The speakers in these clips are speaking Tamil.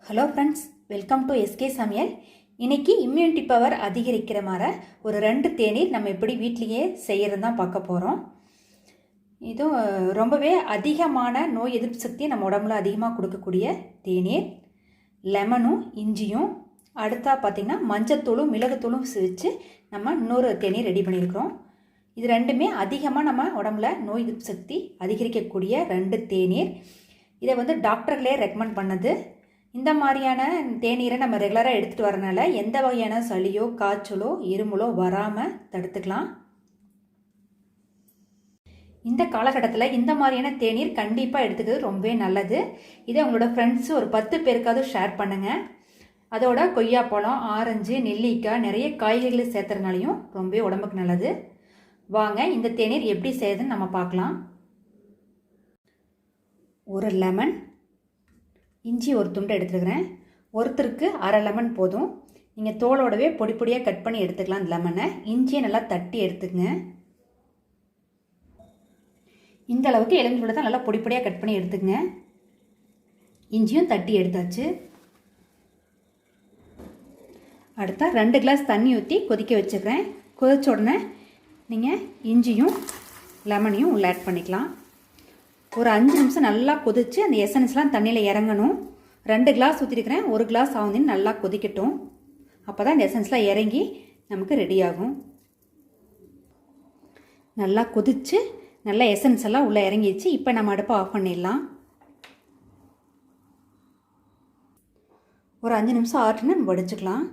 Hello friends, welcome to SK சமையல். இன்றைக்கி இம்யூனிட்டி பவர் அதிகரிக்கிற மாதிரி ஒரு 2 தேநீர் நம்ம எப்படி வீட்லேயே செய்கிறது தான் பார்க்க போகிறோம். இதுவும் ரொம்பவே அதிகமான நோய் எதிர்ப்பு சக்தியை நம்ம உடம்புல அதிகமாக கொடுக்கக்கூடிய தேநீர். லெமனும் இஞ்சியும் அடுத்தா பார்த்திங்கன்னா மஞ்சத்தூளும் மிளகுத்தூளும் வச்சு நம்ம இன்னொரு தேநீர் ரெடி பண்ணியிருக்கிறோம். இது ரெண்டுமே அதிகமாக நம்ம உடம்புல நோய் எதிர்ப்பு சக்தி அதிகரிக்கக்கூடிய 2 தேநீர். இதை டாக்டர்களே ரெக்கமெண்ட் பண்ணது. இந்த மாதிரியான தேநீரை நம்ம ரெகுலராக எடுத்துகிட்டு வரனால எந்த வகையான சளியோ காய்ச்சலோ இருமலோ வராமல் தடுத்துக்கலாம். இந்த காலகட்டத்தில் இந்த மாதிரியான தேநீர் கண்டிப்பாக எடுத்துக்கிறது ரொம்பவே நல்லது. இதை உங்களோட ஃப்ரெண்ட்ஸு ஒரு 10 பேருக்காவது ஷேர் பண்ணுங்கள். அதோட கொய்யாப்பழம், ஆரஞ்சு, நெல்லிக்காய் நிறைய காய்கறிகளை சேர்த்துறதுனாலையும் ரொம்பவே உடம்புக்கு நல்லது. வாங்க இந்த தேநீர் எப்படி செய்யுதுன்னு நம்ம பார்க்கலாம். ஒரு லெமன், இஞ்சி ஒரு துண்டை எடுத்துக்கிறேன். ஒருத்தருக்கு அரை லெமன் போதும். நீங்கள் தோலோடவே பொடி பொடியாக கட் பண்ணி எடுத்துக்கலாம். இந்த லெமனை இஞ்சியை நல்லா தட்டி எடுத்துக்கங்க. இந்த அளவுக்கு எலுமிச்சை தான் நல்லா பொடி பொடியாக கட் பண்ணி எடுத்துக்கங்க. இஞ்சியும் தட்டி எடுத்தாச்சு. அடுத்தா 2 கிளாஸ் தண்ணி ஊற்றி கொதிக்க வச்சுக்கிறேன். கொதிச்ச உடனே நீங்கள் இஞ்சியும் லெமனையும் உள்ள ஆட் பண்ணிக்கலாம். ஒரு 5 நிமிஷம் நல்லா கொதித்து அந்த எசன்ஸ்லாம் தண்ணியில் இறங்கணும். 2 கிளாஸ் ஊற்றிருக்கிறேன். 1 கிளாஸ் ஆகுதுன்னு நல்லா கொதிக்கட்டும். அப்போ தான் இந்த எசன்ஸ்லாம் இறங்கி நமக்கு ரெடி ஆகும். நல்லா கொதித்து நல்லா எசன்ஸ் எல்லாம் உள்ளே இறங்கிடுச்சு. இப்போ நம்ம அடுப்பை ஆஃப் பண்ணிடலாம். ஒரு 5 நிமிஷம் ஆட்டுன்னு நம்ம வடிச்சுக்கலாம்.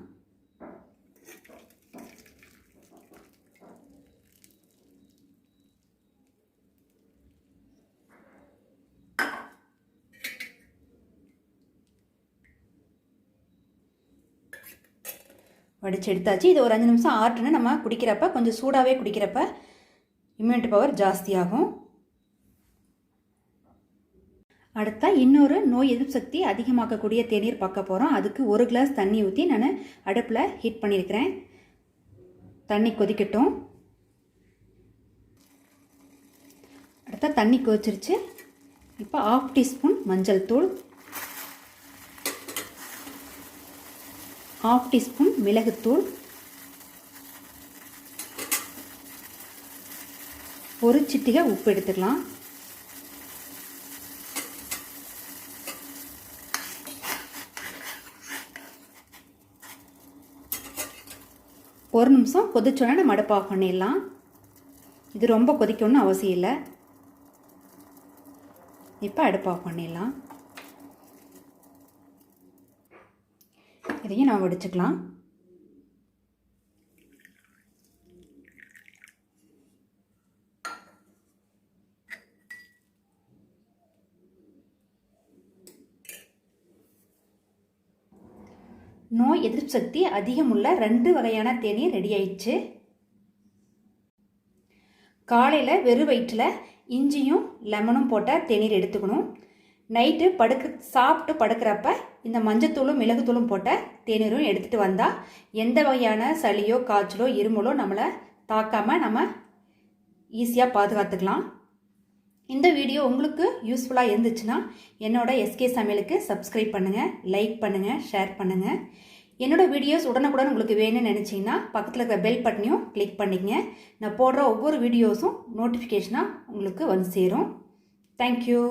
வடிச்சு எடுத்தாச்சு. இது ஒரு 5 நிமிஷம் ஆட்டுன்னு நம்ம குடிக்கிறப்ப கொஞ்சம் சூடாகவே குடிக்கிறப்ப இம்யூனிட்டி பவர் ஜாஸ்தியாகும். அடுத்தா இன்னொரு நோய் எதிர்ப்பு சக்தி அதிகமாக்கக்கூடிய தேநீர் பார்க்க போகிறோம். அதுக்கு 1 கிளாஸ் தண்ணி ஊற்றி நான் அடுப்பில் ஹீட் பண்ணியிருக்கிறேன். தண்ணி கொதிக்கட்டும். அடுத்தா தண்ணி கொதிச்சிருச்சு. இப்போ 1/2 டீஸ்பூன் மஞ்சள் தூள், 1/2 டீஸ்பூன் மிளகுத்தூள், ஒரு சிட்டிகை உப்பு எடுத்துக்கலாம். ஒரு நிமிஷம் கொதிச்சோன்னா நம்ம அடுப்பு ஆஃப் பண்ணிடலாம். இது ரொம்ப கொதிக்கணும்னு அவசியம் இல்லை. இப்போ அடுப்பு ஆஃப் பண்ணிடலாம். இதையும் நம்ம வடிச்சுக்கலாம். நோய் எதிர்ப்பு சக்தி அதிகமுள்ள 2 வகையான தேநீர் ரெடி ஆயிடுச்சு. காலையில் வெறும் வயிற்றில் இஞ்சியும் லெமனும் போட்ட தேநீர் எடுத்துக்கணும். நைட்டு சாப்பிட்டு படுக்கிறப்ப இந்த மஞ்சத்தூளும் மிளகுத்தூளும் போட்ட தேநீரும் எடுத்துகிட்டு வந்தால் எந்த வகையான சளியோ காய்ச்சலோ இருமலோ நம்மளை தாக்காமல் நம்ம ஈஸியாக பாதுகாத்துக்கலாம். இந்த வீடியோ உங்களுக்கு யூஸ்ஃபுல்லாக இருந்துச்சுன்னா என்னோட எஸ்கே சமையலுக்கு சப்ஸ்கிரைப் பண்ணுங்கள், லைக் பண்ணுங்கள், ஷேர் பண்ணுங்கள். என்னோடய வீடியோஸ் உடனுக்குடன் உங்களுக்கு வேணும்னு நினச்சிங்கன்னா பக்கத்தில் இருக்கிற பெல் பட்டனையும் கிளிக் பண்ணிக்கங்க. நான் போடுற ஒவ்வொரு வீடியோஸும் நோட்டிஃபிகேஷனாக உங்களுக்கு வந்து சேரும். தேங்க்யூ.